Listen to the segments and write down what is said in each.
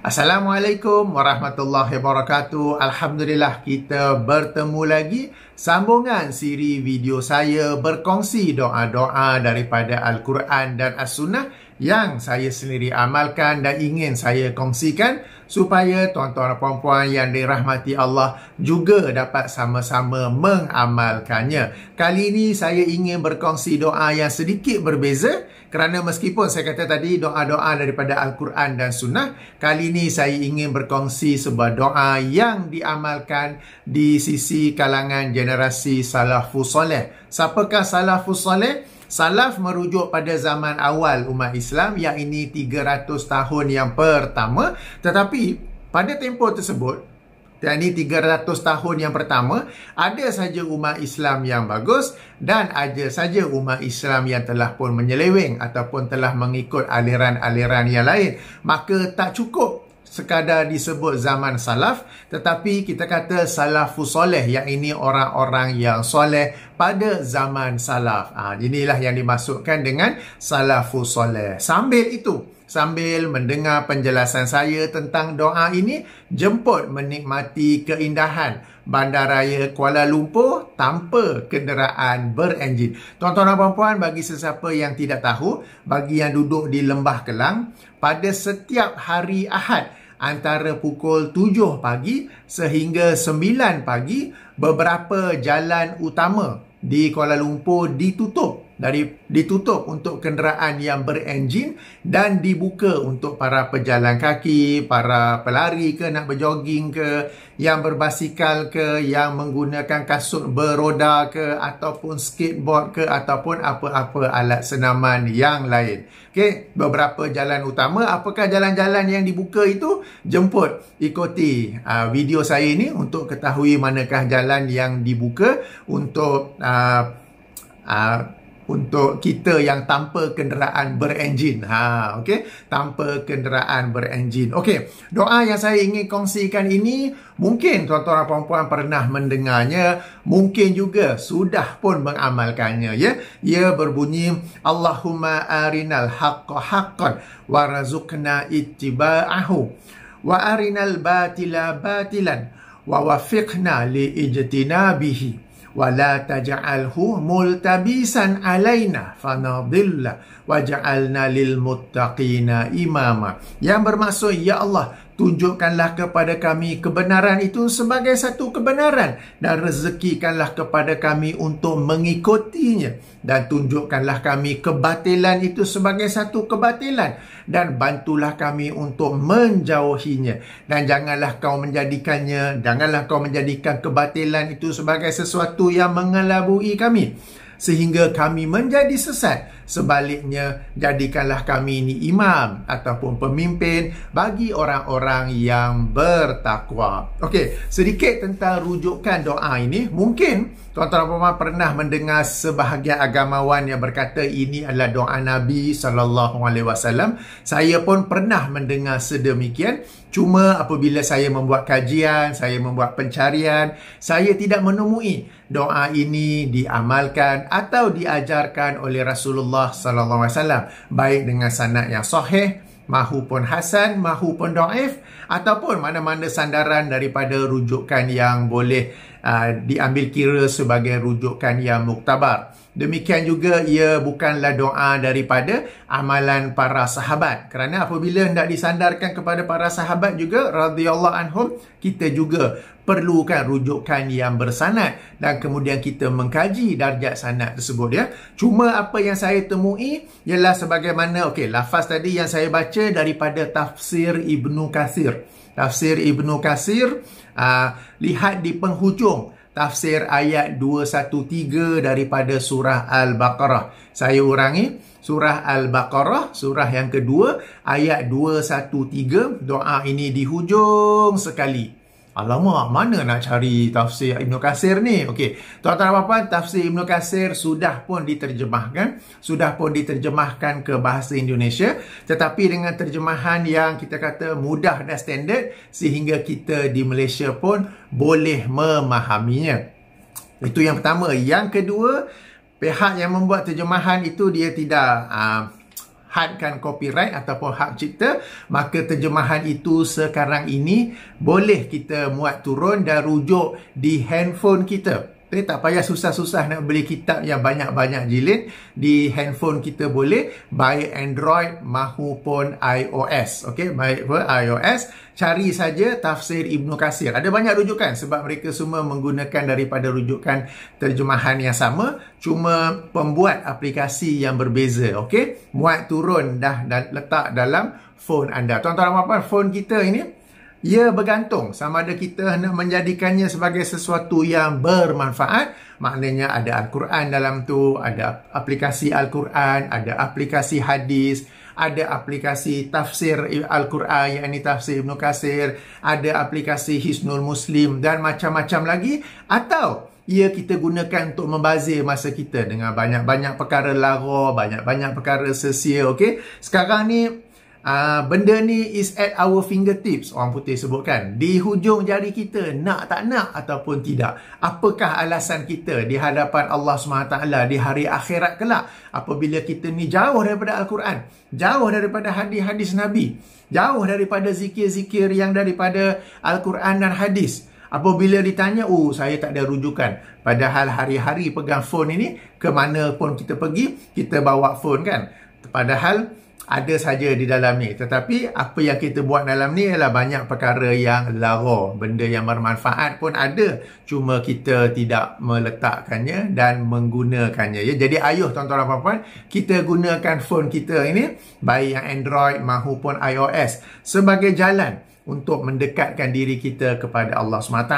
Assalamualaikum warahmatullahi wabarakatuh. Alhamdulillah kita bertemu lagi. Sambungan siri video saya berkongsi doa-doa daripada Al-Quran dan As-Sunnah yang saya sendiri amalkan dan ingin saya kongsikan supaya tuan-tuan dan puan-puan yang dirahmati Allah juga dapat sama-sama mengamalkannya. Kali ini saya ingin berkongsi doa yang sedikit berbeza kerana meskipun saya kata tadi doa-doa daripada Al-Quran dan Sunnah, kali ini saya ingin berkongsi sebuah doa yang diamalkan di sisi kalangan generasi salafus soleh. Siapakah salafus soleh? Salaf merujuk pada zaman awal umat Islam, yang ini 300 tahun yang pertama. Tetapi pada tempoh tersebut, yakni 300 tahun yang pertama, ada saja umat Islam yang bagus dan ada saja umat Islam yang telah pun menyeleweng ataupun telah mengikut aliran-aliran yang lain. Maka tak cukup sekadar disebut zaman salaf, tetapi kita kata salafus soleh, yang ini orang-orang yang soleh pada zaman salaf. Inilah yang dimaksudkan dengan salafus soleh. Sambil mendengar penjelasan saya tentang doa ini, jemput menikmati keindahan Bandaraya Kuala Lumpur tanpa kenderaan berenjin. Tuan-tuan dan puan-puan, bagi sesiapa yang tidak tahu, bagi yang duduk di Lembah Kelang, pada setiap hari Ahad antara pukul 7 pagi sehingga 9 pagi, beberapa jalan utama di Kuala Lumpur ditutup untuk kenderaan yang berenjin dan dibuka untuk para pejalan kaki, para pelari ke, nak berjoging ke, yang berbasikal ke, yang menggunakan kasut beroda ke, ataupun skateboard ke, ataupun apa-apa alat senaman yang lain. Okey, beberapa jalan utama. Apakah jalan-jalan yang dibuka itu? Jemput ikuti video saya ini untuk ketahui manakah jalan yang dibuka untuk kita yang tanpa kenderaan berenjin. Okey, tanpa kenderaan berenjin. Okey, doa yang saya ingin kongsikan ini mungkin tuan-tuan dan puan-puan pernah mendengarnya, mungkin juga sudah pun mengamalkannya, ya. Ia berbunyi, Allahumma arinal haqqa haqqan warzuqna ittiba'ahu wa arinal batila batilan wa wafiqna liijtinabihi wa la taj'alhu multabisan alaina fanadilla waj'alna lil muttaqina imama. Yang bermaksud, ya Allah, tunjukkanlah kepada kami kebenaran itu sebagai satu kebenaran dan rezekikanlah kepada kami untuk mengikutinya, dan tunjukkanlah kami kebatilan itu sebagai satu kebatilan dan bantulah kami untuk menjauhinya, dan janganlah kau menjadikan kebatilan itu sebagai sesuatu yang mengelabui kami sehingga kami menjadi sesat. Sebaliknya, jadikanlah kami ini imam ataupun pemimpin bagi orang-orang yang bertakwa. Okey, sedikit tentang rujukan doa ini. Mungkin tuan-tuan dan puan-puan pernah mendengar sebahagian agamawan yang berkata ini adalah doa Nabi SAW. Saya pun pernah mendengar sedemikian. Cuma apabila saya membuat kajian, saya membuat pencarian, saya tidak menemui doa ini diamalkan atau diajarkan oleh Rasulullah SAW, baik dengan sanad yang sahih mahupun hasan mahupun dhaif, ataupun mana-mana sandaran daripada rujukan yang boleh diambil kira sebagai rujukan yang muktabar. Demikian juga ia bukanlah doa daripada amalan para sahabat, kerana apabila hendak disandarkan kepada para sahabat juga radhiyallahu anhum, kita juga perlukan rujukan yang bersanad dan kemudian kita mengkaji darjat sanad tersebut, ya. Cuma apa yang saya temui ialah sebagaimana lafaz tadi yang saya baca daripada tafsir Ibnu Katsir. Tafsir Ibnu Katsir, lihat di penghujung tafsir ayat 213 daripada surah Al-Baqarah. Saya ulangi, surah Al-Baqarah, surah yang kedua, ayat 213. Doa ini di hujung sekali. Alamak, mana nak cari tafsir Ibnu Katsir ni? Okey, tuan-tuan dan puan, tafsir Ibnu Katsir sudah pun diterjemahkan ke bahasa Indonesia, tetapi dengan terjemahan yang kita kata mudah dan standard sehingga kita di Malaysia pun boleh memahaminya. Itu yang pertama. Yang kedua, pihak yang membuat terjemahan itu dia tidak hadkan copyright ataupun hak cipta, maka terjemahan itu sekarang ini boleh kita muat turun dan rujuk di handphone kita. Okay, tak payah susah-susah nak beli kitab yang banyak-banyak jilid. Di handphone kita boleh, baik Android maupun iOS. Okey, baik iOS, cari saja tafsir Ibnu Katsir. Ada banyak rujukan sebab mereka semua menggunakan daripada rujukan terjemahan yang sama, cuma pembuat aplikasi yang berbeza. Okey, muat turun dah dan letak dalam phone anda. Tuan-tuan dan puan-puan, phone kita ini ia bergantung sama ada kita nak menjadikannya sebagai sesuatu yang bermanfaat. Maknanya ada Al-Quran dalam tu, ada aplikasi Al-Quran, ada aplikasi hadis, ada aplikasi tafsir Al-Quran, yakni tafsir Ibnu Katsir, ada aplikasi Hisnul Muslim dan macam-macam lagi. Atau ia kita gunakan untuk membazir masa kita dengan banyak-banyak perkara lara, banyak-banyak perkara sia-sia. Okay? Sekarang ni benda ni is at our fingertips, orang putih sebutkan, di hujung jari kita, nak tak nak ataupun tidak. Apakah alasan kita di hadapan Allah SWT di hari akhirat kelak apabila kita ni jauh daripada Al-Quran, jauh daripada hadis-hadis Nabi, jauh daripada zikir-zikir yang daripada Al-Quran dan hadis. Apabila ditanya, saya tak ada rujukan, padahal hari-hari pegang phone ini, ke mana pun kita pergi, kita bawa phone kan, padahal ada saja di dalam ni. Tetapi apa yang kita buat dalam ni ialah banyak perkara yang lara. Benda yang bermanfaat pun ada, cuma kita tidak meletakkannya dan menggunakannya. Ya, jadi ayuh tuan-tuan dan puan-puan, kita gunakan phone kita ini, baik yang Android maupun iOS, sebagai jalan untuk mendekatkan diri kita kepada Allah SWT,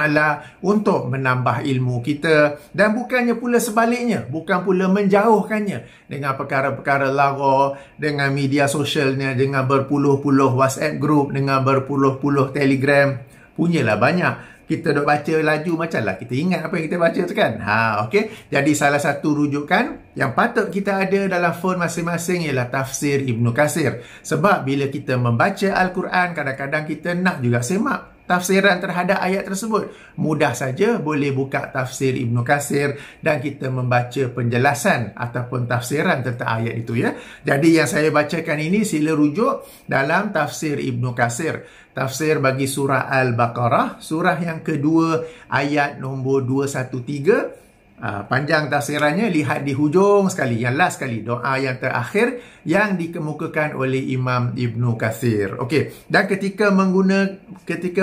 untuk menambah ilmu kita, dan bukannya pula sebaliknya, bukan pula menjauhkannya dengan perkara-perkara lara, dengan media sosialnya, dengan berpuluh-puluh WhatsApp group, dengan berpuluh-puluh Telegram. Punyalah banyak. Kita duk baca laju macam lah kita ingat apa yang kita baca tu kan. Okey. Jadi salah satu rujukan yang patut kita ada dalam phone masing-masing ialah tafsir Ibnu Katsir. Sebab bila kita membaca Al-Quran, kadang-kadang kita nak juga semak tafsiran terhadap ayat tersebut. Mudah saja boleh buka tafsir Ibnu Katsir dan kita membaca penjelasan ataupun tafsiran tentang ayat itu ya. Jadi yang saya bacakan ini sila rujuk dalam tafsir Ibnu Katsir. Tafsir bagi surah Al-Baqarah, surah yang kedua, ayat nombor 213. Panjang tafsirannya, lihat di hujung sekali, yang last sekali, doa yang terakhir yang dikemukakan oleh Imam Ibnu Katsir. Okey, dan ketika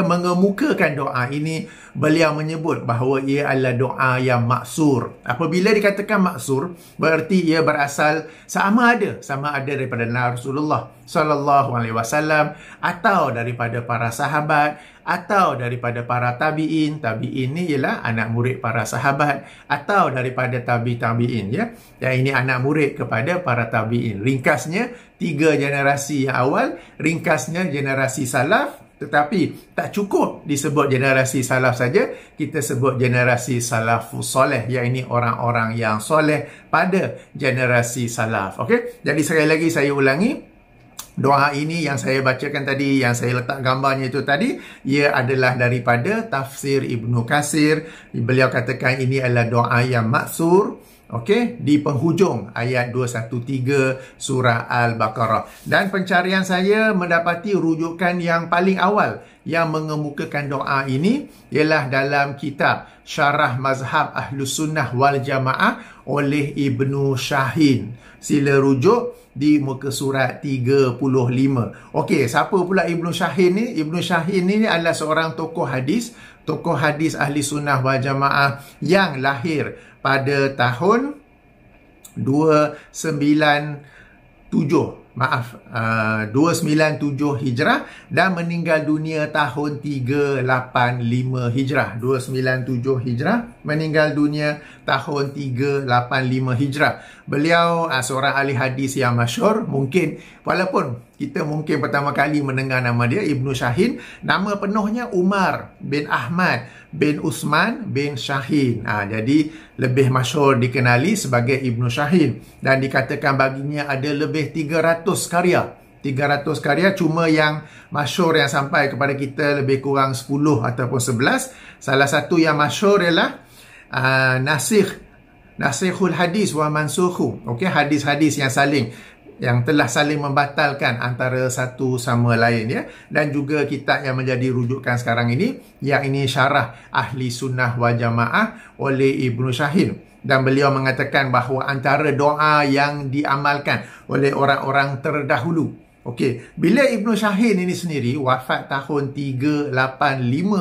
mengemukakan doa ini, beliau menyebut bahawa ia adalah doa yang maksur. Apabila dikatakan maksur, berarti ia berasal sama ada daripada Rasulullah sallallahu alaihi wasallam, atau daripada para sahabat, atau daripada para tabi'in. Tabi'in ni ialah anak murid para sahabat, atau daripada tabi'in ya. Dan ini anak murid kepada para tabi'in. Ringkasnya 3 generasi yang awal, ringkasnya generasi salaf. Tetapi tak cukup disebut generasi salaf saja, kita sebut generasi salafus soleh, iaitu orang-orang yang soleh pada generasi salaf. Okey, jadi sekali lagi saya ulangi, doa ini yang saya bacakan tadi, yang saya letak gambarnya itu tadi, ia adalah daripada tafsir Ibnu Katsir. Beliau katakan ini adalah doa yang maksur. Okey, di penghujung ayat 213 surah Al-Baqarah. Dan pencarian saya mendapati rujukan yang paling awal yang mengemukakan doa ini ialah dalam kitab Syarah Mazhab Ahlus Sunnah wal Jamaah oleh Ibnu Shahin. Sila rujuk di muka surat 35. Okey, siapa pula Ibnu Shahin ni? Ibnu Shahin ni adalah seorang tokoh hadis Ahli Sunnah wal Jamaah yang lahir pada tahun 297 Hijrah dan meninggal dunia tahun 385 Hijrah. 297 Hijrah, meninggal dunia tahun 385 Hijrah. Beliau seorang ahli hadis yang masyhur. Mungkin, walaupun kita mungkin pertama kali mendengar nama dia, Ibnu Shahin, nama penuhnya Umar bin Ahmad bin Usman bin Shahin. Jadi lebih masyhur dikenali sebagai Ibnu Shahin, dan dikatakan baginya ada lebih 300 karya. 300 karya, cuma yang masyhur yang sampai kepada kita lebih kurang 10 ataupun 11. Salah satu yang masyhur ialah Nasikhul hadis wa mansukhu. Okey, hadis-hadis yang saling yang telah saling membatalkan antara satu sama lain ya. Dan juga kitab yang menjadi rujukan sekarang ini, yang ini Syarah Ahli Sunnah wal Jamaah oleh Ibnu Syahin. Dan beliau mengatakan bahawa antara doa yang diamalkan oleh orang-orang terdahulu. Okey, bila Ibnu Syahin ini sendiri wafat tahun 385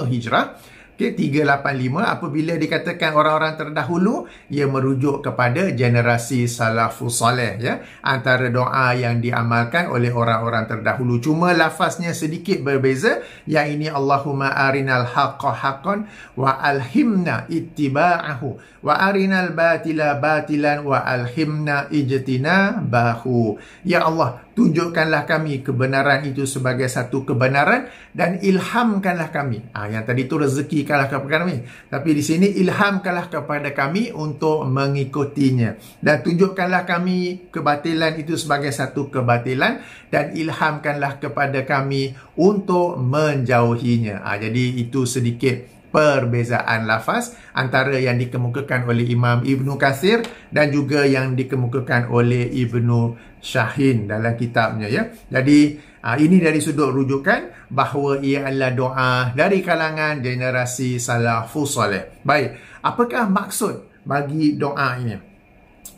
Hijrah. Okay, 385 apabila dikatakan orang-orang terdahulu, ia merujuk kepada generasi salafus saleh ya. Antara doa yang diamalkan oleh orang-orang terdahulu, cuma lafaznya sedikit berbeza. Yang ini Allahumma arinal haqqa haqqan wa alhimna ittiba'ahu wa arinal batila batilan wa alhimna ijtinabahu. Ya Allah, tunjukkanlah kami kebenaran itu sebagai satu kebenaran dan ilhamkanlah kami. Yang tadi itu rezekikanlah kepada kami. Tapi di sini ilhamkanlah kepada kami untuk mengikutinya. Dan tunjukkanlah kami kebatilan itu sebagai satu kebatilan dan ilhamkanlah kepada kami untuk menjauhinya. Jadi itu sedikit perbezaan lafaz antara yang dikemukakan oleh Imam Ibnu Katsir dan juga yang dikemukakan oleh Ibnu Syahin dalam kitabnya ya. Jadi ini dari sudut rujukan bahawa ia adalah doa dari kalangan generasi salafus saleh. Baik, apakah maksud bagi doa ini?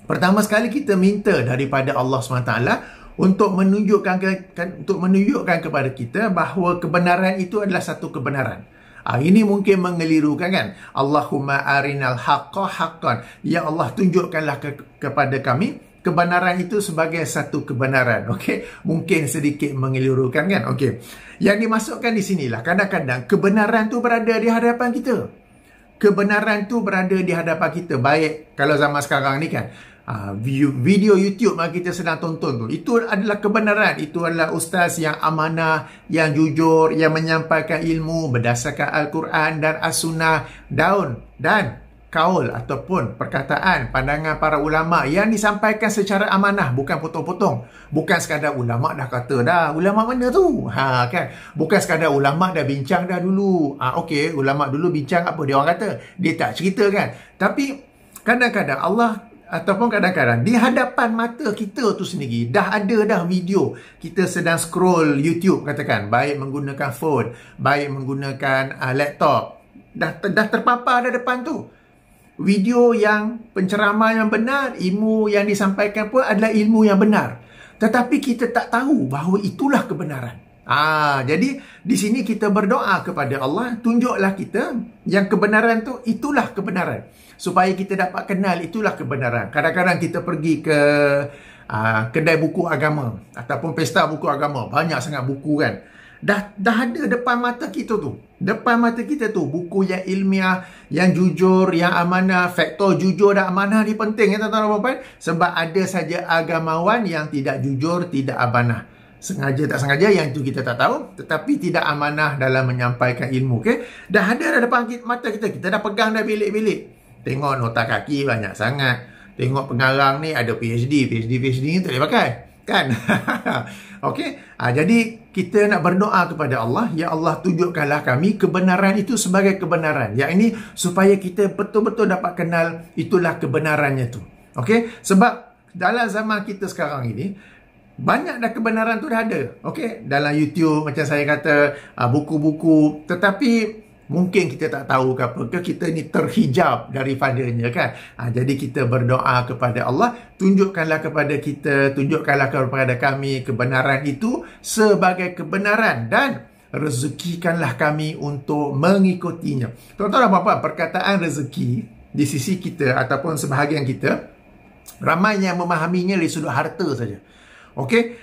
Pertama sekali kita minta daripada Allah SWT untuk menunjukkan kepada kita bahawa kebenaran itu adalah satu kebenaran. Ini mungkin mengelirukan kan. Allahumma arinal haqqa haqqan. Ya Allah, tunjukkanlah kepada kami kebenaran itu sebagai satu kebenaran. Okey, mungkin sedikit mengelirukan kan. Okey, yang dimasukkan di sinilah kadang-kadang kebenaran tu berada di hadapan kita. Kebenaran tu berada di hadapan kita. Baik kalau zaman sekarang ni kan, video YouTube yang kita sedang tonton tu, itu adalah kebenaran. Itu adalah ustaz yang amanah, yang jujur, yang menyampaikan ilmu berdasarkan Al-Quran dan As-Sunnah, dan kaul ataupun perkataan pandangan para ulama yang disampaikan secara amanah, bukan potong-potong. Bukan sekadar ulama dah kata dah. Ulama mana tu? Kan? Bukan sekadar ulama dah bincang dah dulu. Okey, ulama dulu bincang apa dia orang kata. Dia tak cerita kan. Tapi kadang-kadang Allah ataupun kadang-kadang di hadapan mata kita tu sendiri dah ada dah video. Kita sedang scroll YouTube katakan, baik menggunakan phone, baik menggunakan laptop, dah terpapar dah depan tu video yang penceramah yang benar, ilmu yang disampaikan pun adalah ilmu yang benar. Tetapi kita tak tahu bahawa itulah kebenaran. Jadi di sini kita berdoa kepada Allah, tunjuklah kita yang kebenaran tu itulah kebenaran, supaya kita dapat kenal itulah kebenaran. Kadang-kadang kita pergi ke kedai buku agama ataupun pesta buku agama, banyak sangat buku kan. Dah ada depan mata kita tu. Depan mata kita tu buku yang ilmiah, yang jujur, yang amanah. Faktor jujur dan amanah ni penting ya tuan-tuan dan puan-puan. Sebab ada saja agamawan yang tidak jujur, tidak amanah. Sengaja tak sengaja yang itu kita tak tahu, tetapi tidak amanah dalam menyampaikan ilmu. Okay? Dah ada dah depan mata kita. Kita dah pegang dah bilik-bilik. Tengok nota kaki banyak sangat. Tengok pengarang ni ada PhD ni tak boleh pakai. Kan? Okey. Jadi kita nak berdoa kepada Allah, ya Allah, tunjukkanlah kami kebenaran itu sebagai kebenaran. Yang ini supaya kita betul-betul dapat kenal itulah kebenarannya tu. Okey? Sebab dalam zaman kita sekarang ini banyak dah kebenaran tu dah ada. Okey? Dalam YouTube macam saya kata, buku-buku, tetapi mungkin kita tak tahu ke apa, ke kita ni terhijab daripadanya kan. Jadi kita berdoa kepada Allah, tunjukkanlah kepada kita, tunjukkanlah kepada kami kebenaran itu sebagai kebenaran dan rezekikanlah kami untuk mengikutinya. Tuan-tuan dan puan-puan, perkataan rezeki di sisi kita ataupun sebahagian kita, ramai yang memahaminya dari sudut harta saja. Okey,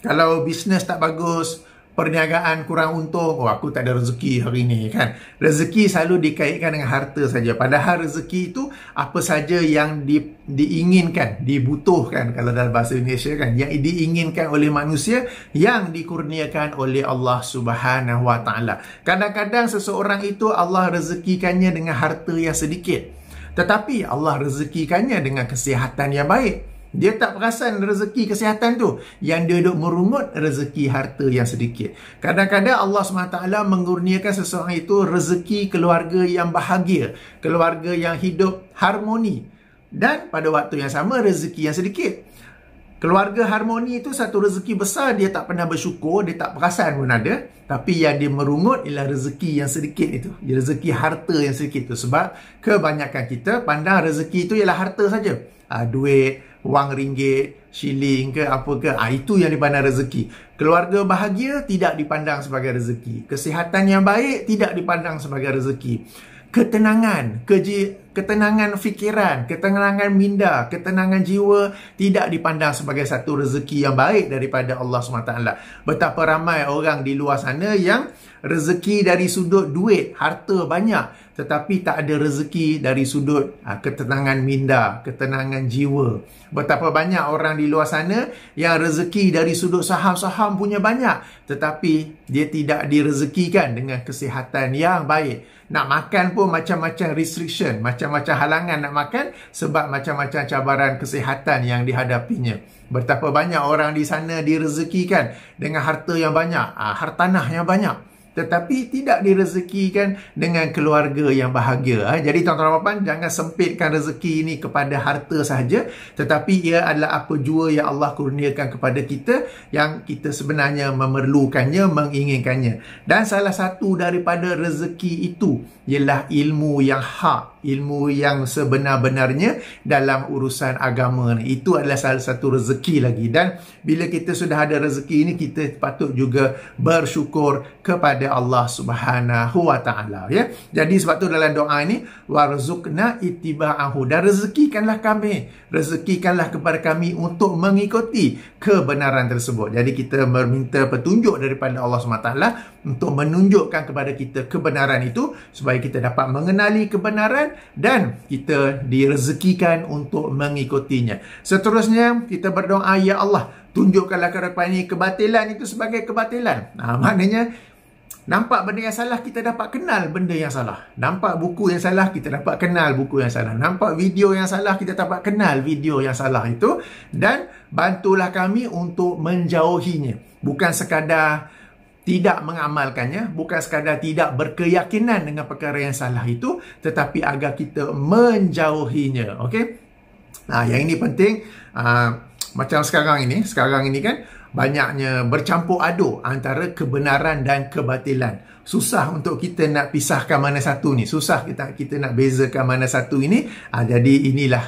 kalau bisnes tak bagus, perniagaan kurang untung, aku tak ada rezeki hari ni kan. Rezeki selalu dikaitkan dengan harta saja. Padahal rezeki itu apa saja yang diinginkan, dibutuhkan kalau dalam bahasa Indonesia kan, yang diinginkan oleh manusia, yang dikurniakan oleh Allah Subhanahu Wa Taala. Kadang-kadang seseorang itu Allah rezekikannya dengan harta yang sedikit, tetapi Allah rezekikannya dengan kesihatan yang baik. Dia tak perasan rezeki kesihatan tu, yang dia duk merungut rezeki harta yang sedikit. Kadang-kadang Allah SWT mengurniakan seseorang itu rezeki keluarga yang bahagia, keluarga yang hidup harmoni, dan pada waktu yang sama rezeki yang sedikit. Keluarga harmoni itu satu rezeki besar, dia tak pernah bersyukur, dia tak perasan pun ada. Tapi yang dia merungut ialah rezeki yang sedikit itu. Rezeki harta yang sedikit itu. Sebab kebanyakan kita pandang rezeki itu ialah harta saja. Duit, wang ringgit, shilling ke apa ke. Itu yang dipandang rezeki. Keluarga bahagia tidak dipandang sebagai rezeki. Kesihatan yang baik tidak dipandang sebagai rezeki. Ketenangan, ketenangan fikiran, ketenangan minda, ketenangan jiwa tidak dipandang sebagai satu rezeki yang baik daripada Allah SWT. Betapa ramai orang di luar sana yang rezeki dari sudut duit, harta banyak, tetapi tak ada rezeki dari sudut ketenangan minda, ketenangan jiwa. Betapa banyak orang di luar sana yang rezeki dari sudut saham-saham punya banyak, tetapi dia tidak direzekikan dengan kesihatan yang baik. Nak makan pun macam-macam restriction, macam-macam halangan nak makan sebab macam-macam cabaran kesihatan yang dihadapinya. Betapa banyak orang di sana direzekikan dengan harta yang banyak, hartanah yang banyak, tetapi tidak direzekikan dengan keluarga yang bahagia. Jadi tuan-tuan dan puan, jangan sempitkan rezeki ini kepada harta sahaja, tetapi ia adalah apa jua yang Allah kurniakan kepada kita yang kita sebenarnya memerlukannya, menginginkannya. Dan salah satu daripada rezeki itu ialah ilmu yang hak, ilmu yang sebenar-benarnya dalam urusan agama. Itu adalah salah satu rezeki lagi. Dan bila kita sudah ada rezeki ini, kita patut juga bersyukur kepada Allah Subhanahu wa taala, ya. Jadi sebab tu dalam doa ini, warzuqna ittiba'ahu, dan rezekikanlah kami, rezekikanlah kepada kami untuk mengikuti kebenaran tersebut. Jadi kita meminta petunjuk daripada Allah SWT untuk menunjukkan kepada kita kebenaran itu supaya kita dapat mengenali kebenaran dan kita direzekikan untuk mengikutinya. Seterusnya kita berdoa, ya Allah, tunjukkanlah kepada kami kebatilan itu sebagai kebatilan. Maknanya nampak benda yang salah, kita dapat kenal benda yang salah. Nampak buku yang salah, kita dapat kenal buku yang salah. Nampak video yang salah, kita dapat kenal video yang salah itu. Dan bantulah kami untuk menjauhinya. Bukan sekadar tidak mengamalkannya, bukan sekadar tidak berkeyakinan dengan perkara yang salah itu, tetapi agar kita menjauhinya. Okey? Yang ini penting. Macam sekarang ini kan, banyaknya bercampur aduk antara kebenaran dan kebatilan. Susah untuk kita nak pisahkan mana satu ni. Susah kita nak bezakan mana satu ini. Jadi inilah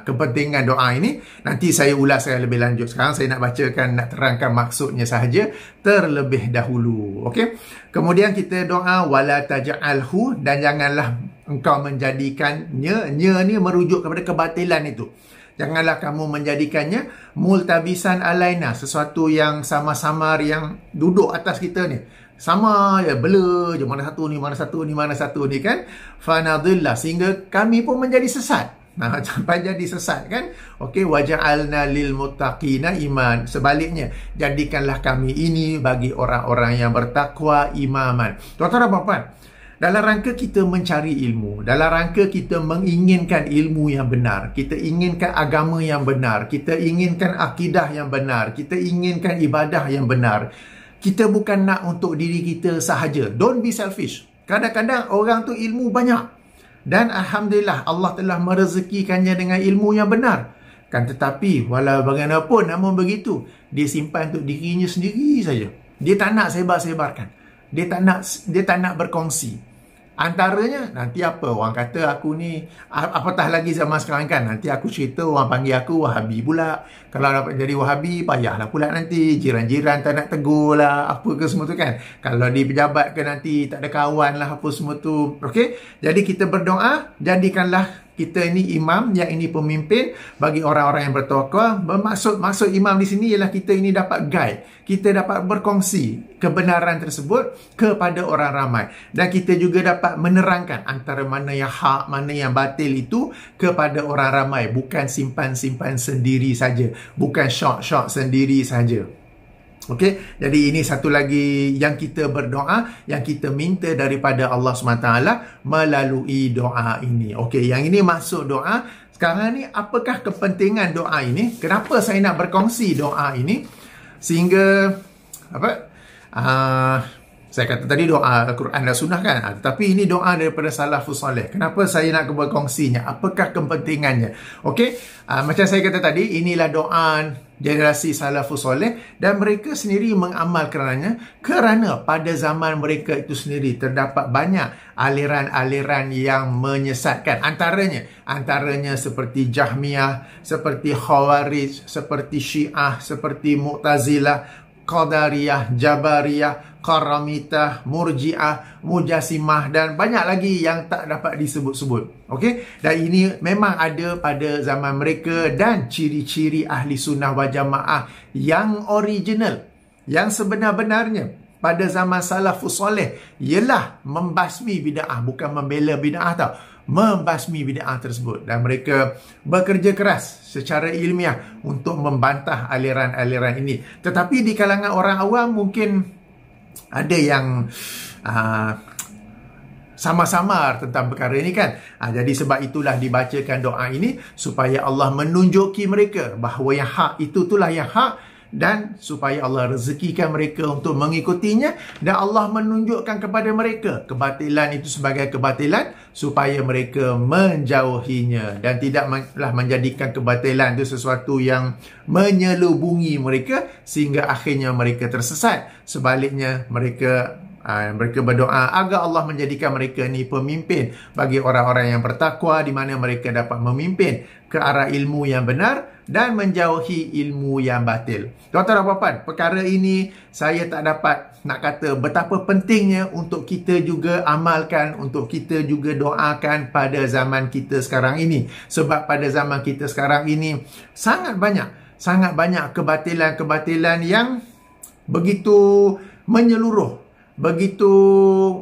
kepentingan doa ini. Nanti saya ulas lebih lanjut. Sekarang saya nak bacakan, nak terangkan maksudnya sahaja terlebih dahulu. Okey. Kemudian kita doa, wala taj'alhu, dan janganlah engkau menjadikannya. Nya ni merujuk kepada kebatilan itu. Janganlah kamu menjadikannya multabisan alaina, sesuatu yang sama-samar, yang duduk atas kita ni. Sama ya, bela je mana satu ni, mana satu ni, mana satu ni kan. Fanadillah, sehingga kami pun menjadi sesat. Sampai jadi sesat kan. Okey, waja'alna lil muttaqina iman. Sebaliknya, jadikanlah kami ini bagi orang-orang yang bertakwa imaman. Tuan-tuan dan puan-puan, dalam rangka kita mencari ilmu, dalam rangka kita menginginkan ilmu yang benar, kita inginkan agama yang benar, kita inginkan akidah yang benar, kita inginkan ibadah yang benar, kita bukan nak untuk diri kita sahaja. Don't be selfish. Kadang-kadang orang tu ilmu banyak, dan Alhamdulillah Allah telah merezekikannya dengan ilmu yang benar. Kan, tetapi walau bagaimanapun, namun begitu, dia simpan untuk dirinya sendiri saja. Dia tak nak sebar-sebarkan. Dia tak nak berkongsi. Antaranya, nanti apa orang kata aku ni, apatah lagi zaman sekarang kan, nanti aku cerita orang panggil aku Wahabi pula. Kalau dapat jadi Wahabi, payahlah pula nanti. Jiran-jiran tak nak tegur lah, apa ke semua tu kan. Kalau di pejabat ke nanti tak ada kawan lah, apa semua tu. Okey, jadi kita berdoa, jadikanlah kita ini imam, yang ini pemimpin bagi orang-orang yang bertakwa. Maksud imam di sini ialah kita ini dapat guide, kita dapat berkongsi kebenaran tersebut kepada orang ramai, dan kita juga dapat menerangkan antara mana yang hak, mana yang batil itu kepada orang ramai, bukan simpan-simpan sendiri saja, bukan short sendiri saja. Okey, jadi ini satu lagi yang kita berdoa, yang kita minta daripada Allah SWT melalui doa ini. Okey, yang ini maksud doa. Sekarang ni, apakah kepentingan doa ini? Kenapa saya nak berkongsi doa ini? Sehingga Saya kata tadi doa Al-Quran dan Sunnah kan. Tetapi ini doa daripada salafus soleh. Kenapa saya nak berkongsinya? Apakah kepentingannya? Okey, macam saya kata tadi, inilah doa generasi salafus soleh dan mereka sendiri mengamal kerana pada zaman mereka itu sendiri terdapat banyak aliran-aliran yang menyesatkan. Antaranya seperti Jahmiyah, seperti Khawarij, seperti Syiah, seperti Mu'tazilah, Qadariyah, Jabariyah, Karamitah, Murji'ah, Mujassimah dan banyak lagi yang tak dapat disebut-sebut. Okey? Dan ini memang ada pada zaman mereka dan ciri-ciri ahli sunnah wal jamaah yang original, yang sebenar-benarnya pada zaman salafus soleh ialah membasmi bid'ah, bukan membela bid'ah tau. Membasmi bid'ah tersebut dan mereka bekerja keras secara ilmiah untuk membantah aliran-aliran ini. Tetapi di kalangan orang awam mungkin ada yang samar-samar tentang perkara ini kan. Jadi sebab itulah dibacakan doa ini supaya Allah menunjuki mereka bahawa yang hak itulah yang hak dan supaya Allah rezekikan mereka untuk mengikutinya dan Allah menunjukkan kepada mereka kebatilan itu sebagai kebatilan supaya mereka menjauhinya dan tidaklah menjadikan kebatilan itu sesuatu yang menyelubungi mereka sehingga akhirnya mereka tersesat. Sebaliknya mereka berdoa agar Allah menjadikan mereka ni pemimpin bagi orang-orang yang bertakwa di mana mereka dapat memimpin ke arah ilmu yang benar dan menjauhi ilmu yang batil. Tuan-tuan dan puan-puan, perkara ini saya tak dapat nak kata betapa pentingnya untuk kita juga amalkan, untuk kita juga doakan pada zaman kita sekarang ini. Sebab pada zaman kita sekarang ini sangat banyak kebatilan-kebatilan yang begitu menyeluruh, begitu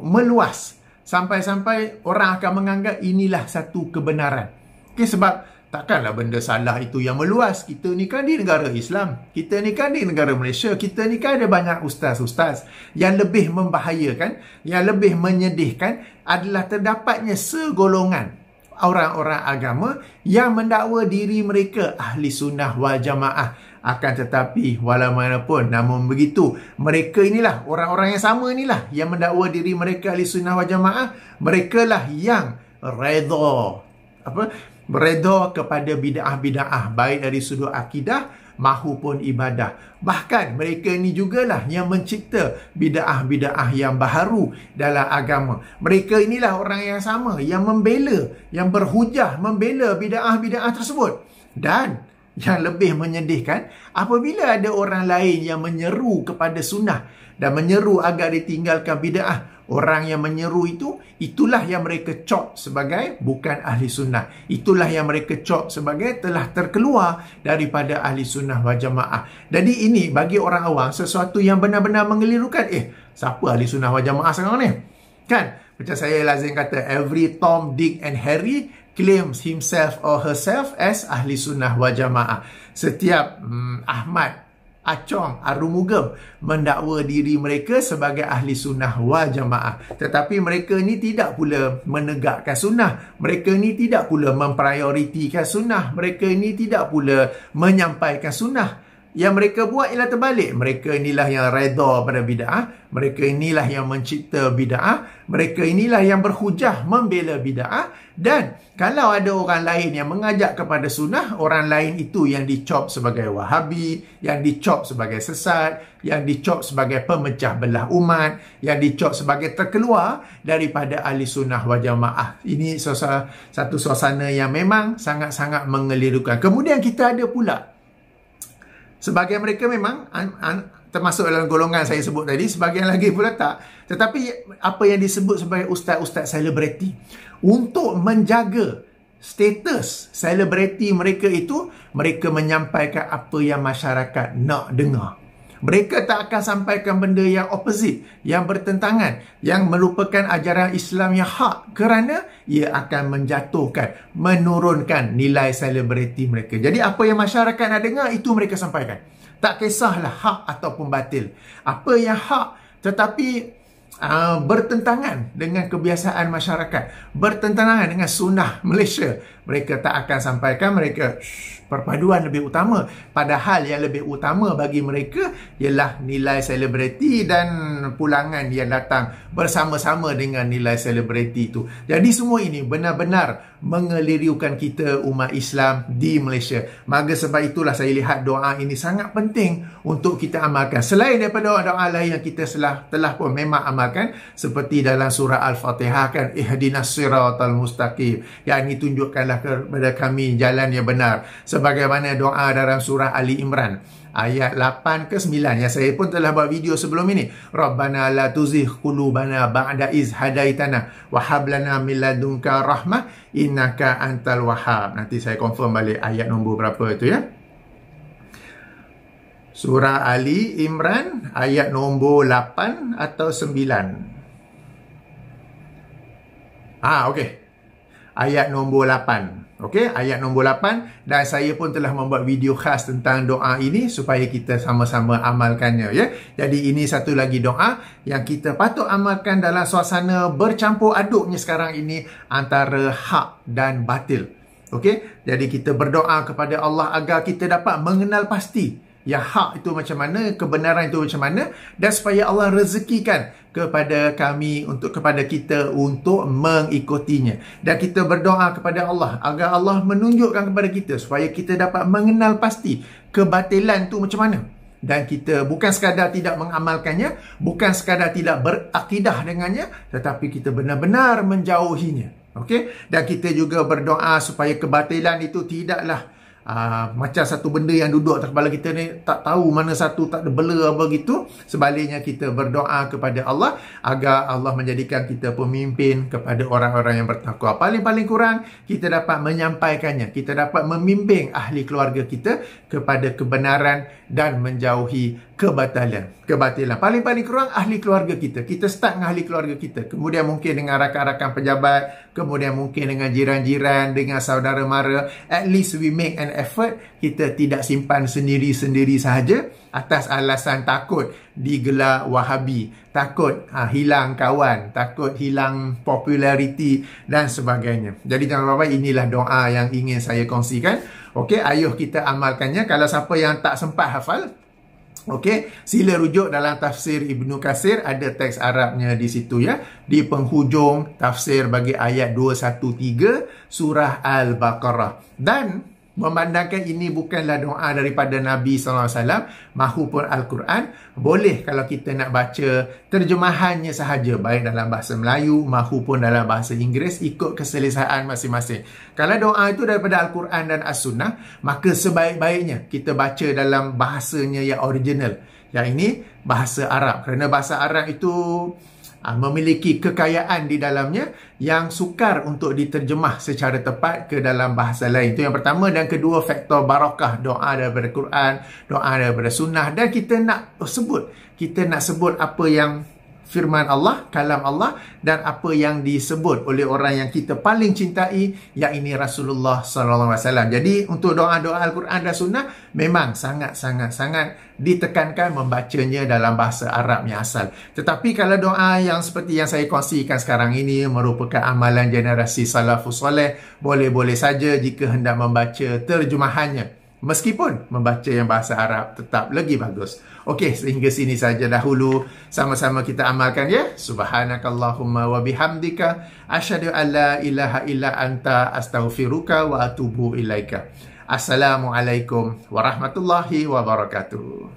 meluas sampai-sampai orang akan menganggap inilah satu kebenaran. Okay, sebab takkanlah benda salah itu yang meluas. Kita ni kan di negara Islam, kita ni kan di negara Malaysia, kita ni kan ada banyak ustaz-ustaz. Yang lebih membahayakan, yang lebih menyedihkan adalah terdapatnya segolongan orang-orang agama yang mendakwa diri mereka ahli sunnah wal jamaah. Akan tetapi walaupun namun begitu, mereka inilah orang-orang yang sama inilah yang mendakwa diri mereka ahli sunnah wal jamaah. Mereka lah yang redha kepada bid'ah-bid'ah baik dari sudut akidah mahupun ibadah. Bahkan mereka ni jugalah yang mencipta bid'ah-bid'ah yang baharu dalam agama. Mereka inilah orang yang sama yang membela, yang berhujah membela bid'ah-bid'ah tersebut. Dan yang lebih menyedihkan, apabila ada orang lain yang menyeru kepada sunnah dan menyeru agar ditinggalkan bid'ah, orang yang menyeru itulah yang mereka cop sebagai bukan ahli sunnah. Itulah yang mereka cop sebagai telah terkeluar daripada ahli sunnah wal jamaah. Jadi ini bagi orang awam sesuatu yang benar-benar mengelirukan. Siapa ahli sunnah wal jamaah sekarang ni? Kan? Macam saya lazim kata, every Tom, Dick and Harry claims himself or herself as ahli sunnah wal jamaah. Setiap Ahmad, Acong, Arumugam mendakwa diri mereka sebagai ahli sunnah wal jamaah. Tetapi mereka ni tidak pula menegakkan sunnah. Mereka ni tidak pula memprioritikan sunnah. Mereka ni tidak pula menyampaikan sunnah. Yang mereka buat ialah terbalik. Mereka inilah yang redha pada bid'ah. Mereka inilah yang mencipta bid'ah. Mereka inilah yang berhujah membela bid'ah. Dan kalau ada orang lain yang mengajak kepada sunnah, orang lain itu yang dicop sebagai Wahabi, yang dicop sebagai sesat, yang dicop sebagai pemecah belah umat, yang dicop sebagai terkeluar daripada ahli sunnah wal jamaah. Ini satu suasana yang memang sangat-sangat mengelirukan. Kemudian kita ada pula sebahagian mereka memang termasuk dalam golongan saya sebut tadi, sebahagian lagi pula tak. Tetapi apa yang disebut sebagai ustaz-ustaz selebriti, untuk menjaga status selebriti mereka itu, mereka menyampaikan apa yang masyarakat nak dengar. Mereka tak akan sampaikan benda yang opposite, yang bertentangan, yang merupakan ajaran Islam yang hak, kerana ia akan menjatuhkan, menurunkan nilai selebriti mereka. Jadi apa yang masyarakat nak dengar, itu mereka sampaikan. Tak kisahlah hak ataupun batil. Apa yang hak, tetapi bertentangan dengan kebiasaan masyarakat, bertentangan dengan sunnah Malaysia, mereka tak akan sampaikan. Mereka perpaduan lebih utama, padahal yang lebih utama bagi mereka ialah nilai selebriti dan pulangan yang datang bersama-sama dengan nilai selebriti itu. Jadi semua ini benar-benar mengeliriukan kita umat Islam di Malaysia. Maka sebab itulah saya lihat doa ini sangat penting untuk kita amalkan. Selain daripada doa-doa lain yang kita telah pun memang amalkan, seperti dalam surah Al-Fatihah kan, ihdinas siratal mustaqim, yang ini tunjukkanlah kepada kami jalan yang benar. Sebagaimana doa dalam surah Ali Imran ayat 8 ke 9 yang saya pun telah buat video sebelum ini. Rabbana la tuzigh qulubana ba'da iz hadaitana wa hab lana min ladunka rahmah innaka antal wahhab. Nanti saya confirm balik ayat nombor berapa itu ya. Surah Ali Imran ayat nombor 8 atau 9. Okey. Ayat nombor 8. Okey, ayat nombor 8, dan saya pun telah membuat video khas tentang doa ini supaya kita sama-sama amalkannya ya. Jadi ini satu lagi doa yang kita patut amalkan dalam suasana bercampur aduknya sekarang ini antara hak dan batil. Okey, jadi kita berdoa kepada Allah agar kita dapat mengenal pasti yang hak itu macam mana, kebenaran itu macam mana, dan supaya Allah rezekikan kepada kami, kepada kita untuk mengikutinya. Dan kita berdoa kepada Allah agar Allah menunjukkan kepada kita supaya kita dapat mengenal pasti kebatilan itu macam mana. Dan kita bukan sekadar tidak mengamalkannya, bukan sekadar tidak berakidah dengannya, tetapi kita benar-benar menjauhinya. Okey? Dan kita juga berdoa supaya kebatilan itu tidaklah macam satu benda yang duduk atas kepala kita ni, tak tahu mana satu, tak ada bela apa gitu. Sebaliknya kita berdoa kepada Allah agar Allah menjadikan kita pemimpin kepada orang-orang yang bertakwa. Paling-paling kurang kita dapat menyampaikannya, kita dapat membimbing ahli keluarga kita kepada kebenaran dan menjauhi kebatilan. Paling-paling kurang ahli keluarga kita. Kita start dengan ahli keluarga kita, kemudian mungkin dengan rakan-rakan pejabat, kemudian mungkin dengan jiran-jiran, dengan saudara mara. At least we make an effort. Kita tidak simpan sendiri-sendiri sahaja atas alasan takut digelar Wahabi, takut hilang kawan, takut hilang populariti dan sebagainya. Jadi jangan lupa, inilah doa yang ingin saya kongsikan. Okey, ayuh kita amalkannya. Kalau siapa yang tak sempat hafal, okey, sila rujuk dalam tafsir Ibnu Katsir, ada teks Arabnya di situ ya, di penghujung tafsir bagi ayat 213 surah Al-Baqarah. Dan memandangkan ini bukanlah doa daripada Nabi SAW mahupun Al-Quran, boleh kalau kita nak baca terjemahannya sahaja, baik dalam bahasa Melayu mahupun dalam bahasa Inggeris, ikut keselesaan masing-masing. Kalau doa itu daripada Al-Quran dan As-Sunnah, maka sebaik-baiknya kita baca dalam bahasanya yang original. Yang ini bahasa Arab, kerana bahasa Arab itu memiliki kekayaan di dalamnya yang sukar untuk diterjemah secara tepat ke dalam bahasa lain. Itu yang pertama. Dan kedua, faktor barakah doa daripada Quran, doa daripada sunnah. Dan kita nak sebut apa yang firman Allah, kalam Allah, dan apa yang disebut oleh orang yang kita paling cintai, yang ini Rasulullah SAW. Jadi untuk doa-doa Al-Quran dan Sunnah memang sangat-sangat ditekankan membacanya dalam bahasa Arab yang asal. Tetapi kalau doa yang seperti yang saya kongsikan sekarang ini merupakan amalan generasi salafus soleh, boleh-boleh saja jika hendak membaca terjemahannya. Meskipun membaca yang bahasa Arab tetap lagi bagus. Okey, sehingga sini saja dahulu. Sama-sama kita amalkan ya. Subhanakallahumma wa bihamdika asyhadu an la ilaha illa anta astaghfiruka wa atubu ilaika. Assalamualaikum warahmatullahi wabarakatuh.